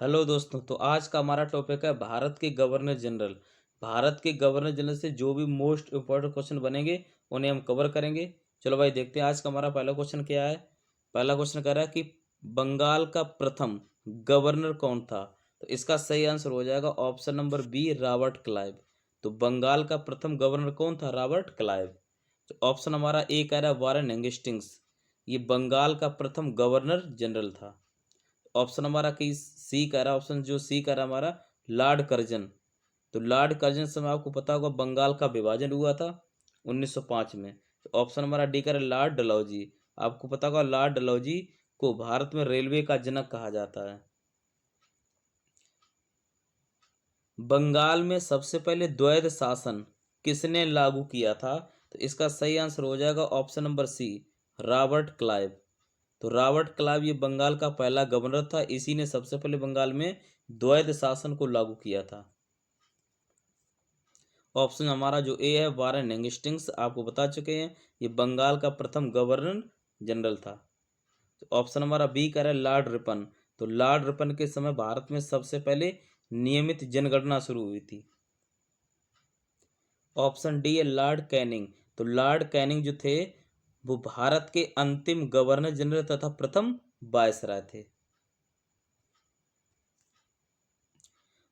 Hello दोस्तों। तो आज का हमारा टॉपिक है भारत के गवर्नर जनरल। भारत के गवर्नर जनरल से जो भी मोस्ट इम्पोर्टेंट क्वेश्चन बनेंगे उन्हें हम कवर करेंगे। चलो भाई देखते हैं आज का हमारा पहला क्वेश्चन क्या है। पहला क्वेश्चन कह रहा है कि बंगाल का प्रथम गवर्नर कौन था। तो इसका सही आंसर हो जाएगा option number B, Robert Clive. तो बंगाल का प्रथम गवर्नर कौन था? Robert Clive. तो ऑप्शन हमारा ए कह रहा है वारेन हेस्टिंग्स। ये बंगाल का प्रथम गवर्नर जनरल था। ऑप्शन हमारा की सी कह रहा है, ऑप्शन जो सी कह रहा है हमारा लॉर्ड कर्जन। तो लॉर्ड कर्जन से आपको पता होगा बंगाल का विभाजन हुआ था 1905 में। तो ऑप्शन हमारा डी कह रहा है लॉर्ड डलहौजी। आपको पता होगा लॉर्ड डलहौजी को भारत में रेलवे का जनक कहा जाता है। बंगाल में सबसे पहले द्वैध शासन किसने लागू किया था? तो इसका सही आंसर हो जाएगा option number C, Robert Clive. तो रॉबर्ट क्लाइव ये बंगाल का पहला गवर्नर था। इसी ने सबसे पहले बंगाल में द्वैध शासन को लागू किया था। ऑप्शन हमारा जो ए है वारेन हेस्टिंग्स, आपको बता चुके हैं ये बंगाल का प्रथम गवर्नर जनरल था। तो ऑप्शन हमारा बी कह रहा है लॉर्ड रिपन। तो लॉर्ड रिपन के समय भारत में सबसे पहले नियमित जनगणना शुरू हुई थी। ऑप्शन डी है लॉर्ड कैनिंग। तो लॉर्ड कैनिंग जो थे वो भारत के अंतिम गवर्नर जनरल तथा प्रथम वायसराय थे।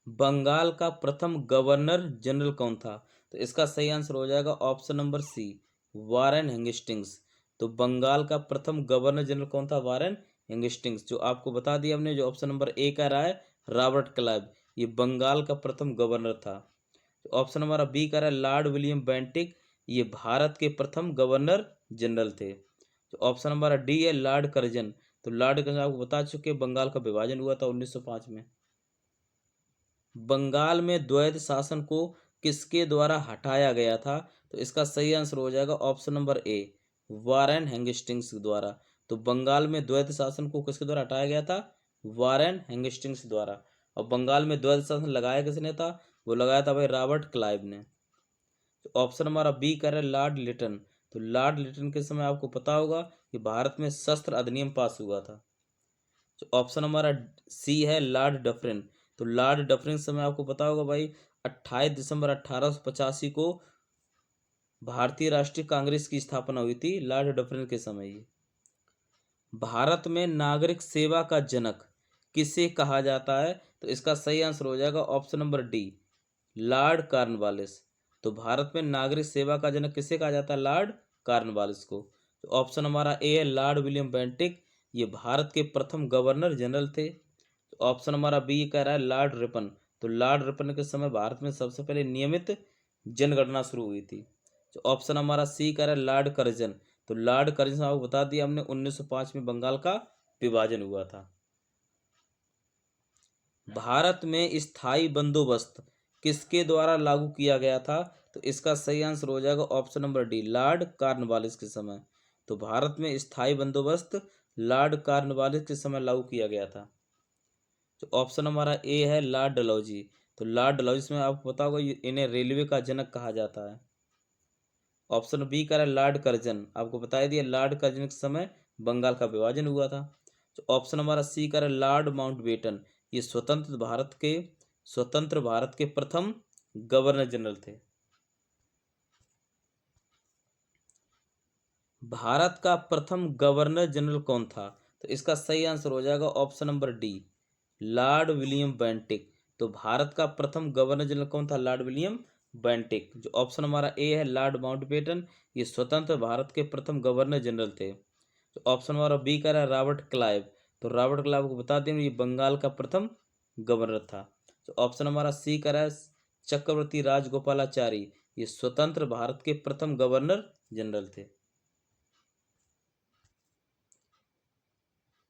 बंगाल का प्रथम गवर्नर जनरल कौन था? तो इसका सही आंसर हो जाएगा option number C, Warren Hastings. तो बंगाल का प्रथम गवर्नर जनरल कौन था? Warren Hastings. जो आपको बता दिया हमने, जो ऑप्शन नंबर ए का रहा है रॉबर्ट क्लाइव, ये बंगाल का प्रथम गवर्नर था। तो ऑप्शन हमारा बी का रहा है लॉर्ड विलियम बेंटिक, ये भारत के प्रथम गवर्नर जनरल थे। तो ऑप्शन हमारा डी है लॉर्ड कर्जन। तो लॉर्ड कर्जन आपको बता चुके बंगाल का विभाजन हुआ था 1905 में। बंगाल में द्वैध शासन को किसके द्वारा हटाया गया था? तो इसका सही आंसर हो जाएगा option number A, Warren Hastings द्वारा। तो बंगाल में द्वैध शासन को किसके द्वारा हटाया गया था? वारेन हेस्टिंग्स द्वारा। और बंगाल में द्वैध शासन लगाया किसने था? वो लगाया था भाई रॉबर्ट क्लाइव ने। तो ऑप्शन हमारा बी कर रहा है लॉर्ड लिटन। तो लॉर्ड लिटन के समय आपको पता होगा कि भारत में शस्त्र अधिनियम पास हुआ था। तो ऑप्शन हमारा सी है लॉर्ड डफरिन। तो लॉर्ड डफरिन समय आपको पता होगा भाई 28 दिसंबर 1885 को भारतीय राष्ट्रीय कांग्रेस की स्थापना हुई थी लॉर्ड डफरिन के समय ही। भारत में नागरिक सेवा का जनक किसे कहा जाता है? तो इसका सही आंसर हो जाएगा option number D, Lord Cornwallis. तो भारत में नागरिक सेवा का जनक किसे कहा जाता है? लॉर्ड कॉर्नवालिस को। तो ऑप्शन हमारा ए है लॉर्ड विलियम बेंटिक, ये भारत के प्रथम गवर्नर जनरल थे। तो ऑप्शन हमारा बी कह रहा है लॉर्ड रिपन। तो लॉर्ड रिपन के समय भारत में सबसे पहले नियमित जनगणना शुरू हुई थी। तो ऑप्शन हमारा सी कह रहा है लॉर्ड कर्जन। तो लॉर्ड कर्जन से आपको बता दिया हमने 1905 में बंगाल का विभाजन हुआ था। भारत में स्थायी बंदोबस्त किसके द्वारा लागू किया गया था? तो इसका सही आंसर हो जाएगा option number D, Lord Cornwallis के समय। तो भारत में स्थायी बंदोबस्त लॉर्ड कॉर्नवालिस के समय लागू किया गया था। तो ऑप्शन हमारा ए है लॉर्ड डलहौजी। तो लॉर्ड डलहौजी में आपको पता होगा इन्हें रेलवे का जनक कहा जाता है। ऑप्शन बी का है लॉर्ड कर्जन। आपको बता दिया लॉर्ड कर्जन के समय बंगाल का विभाजन हुआ था। तो ऑप्शन हमारा सी का है लॉर्ड माउंटबेटन। ये स्वतंत्र भारत के प्रथम गवर्नर जनरल थे। भारत का प्रथम गवर्नर जनरल कौन था? तो इसका सही आंसर हो जाएगा option number D, Lord William Bentinck. तो भारत का प्रथम गवर्नर जनरल कौन था? Lord William Bentinck. जो ऑप्शन हमारा ए है लॉर्ड माउंटबेटन, ये स्वतंत्र भारत के प्रथम गवर्नर जनरल थे। तो ऑप्शन हमारा बी का रहा है रॉबर्ट क्लाइव। तो रॉबर्ट क्लाइव को बता दें ये बंगाल का प्रथम गवर्नर था। तो ऑप्शन हमारा सी का रहा है चक्रवर्ती राजगोपालाचारी, ये स्वतंत्र भारत के प्रथम गवर्नर जनरल थे।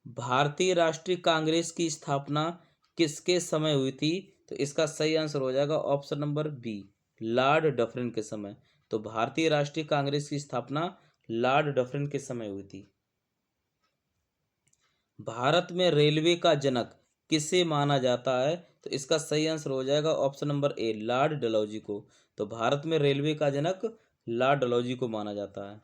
भारतीय राष्ट्रीय कांग्रेस की स्थापना किसके समय हुई थी? तो इसका सही आंसर हो जाएगा option number B, Lord Dufferin के समय। तो भारतीय राष्ट्रीय कांग्रेस की स्थापना लॉर्ड डफरिन के समय हुई थी। भारत में रेलवे का जनक किसे माना जाता है? तो इसका सही आंसर हो जाएगा option number A, Lord Dalhousie को। तो भारत में रेलवे का जनक लॉर्ड डलहौजी को माना जाता है।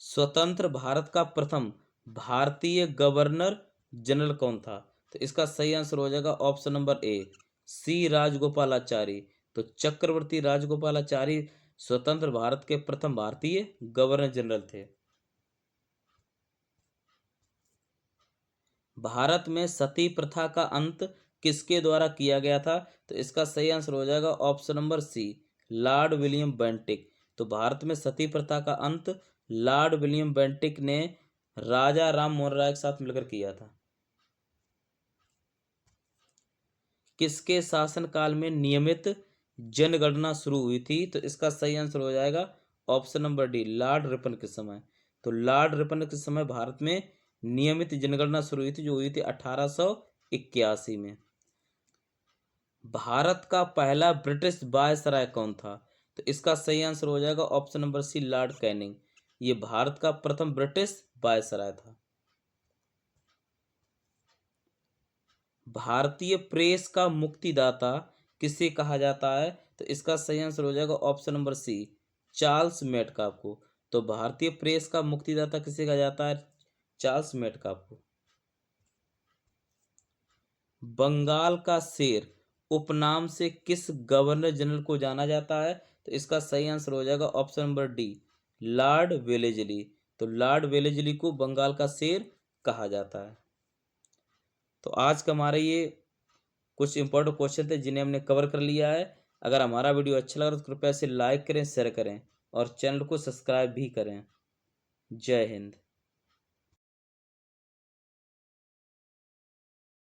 स्वतंत्र भारत का प्रथम भारतीय गवर्नर जनरल कौन था? तो इसका सही आंसर हो जाएगा ऑप्शन नंबर ए, सी राजगोपालाचारी। तो चक्रवर्ती राजगोपालाचारी स्वतंत्र भारत के प्रथम भारतीय गवर्नर जनरल थे। भारत में सती प्रथा का अंत किसके द्वारा किया गया था? तो इसका सही आंसर हो जाएगा option number C, Lord William Bentinck. तो भारत में सती प्रथा का अंत लॉर्ड विलियम बेंटिक ने राजा राम मोहन राय के साथ मिलकर किया था। किसके शासनकाल में नियमित जनगणना शुरू हुई थी? तो इसका सही आंसर हो जाएगा option number D, Lord Ripon के समय। तो लॉर्ड रिपन के समय भारत में नियमित जनगणना शुरू हुई थी, जो हुई थी 1881 में। भारत का पहला ब्रिटिश वायसराय कौन था? तो इसका सही आंसर हो जाएगा option number C, Lord Canning. ये भारत का प्रथम ब्रिटिश वायसराय था। भारतीय प्रेस का मुक्तिदाता किसे कहा जाता है? तो इसका सही आंसर हो जाएगा option number C, Charles Metcalfe को। तो भारतीय प्रेस का मुक्तिदाता किसे कहा जाता है? चार्ल्स मेटकाफ को। बंगाल का शेर उपनाम से किस गवर्नर जनरल को जाना जाता है? तो इसका सही आंसर हो जाएगा option number D, Lord Wellesley. तो लॉर्ड वेलेजली को बंगाल का शेर कहा जाता है। तो आज का हमारा ये कुछ इंपॉर्टेंट क्वेश्चन थे जिन्हें हमने कवर कर लिया है। अगर हमारा वीडियो अच्छा लगा तो कृपया इसे लाइक करें, शेयर करें और चैनल को सब्सक्राइब भी करें। जय हिंद।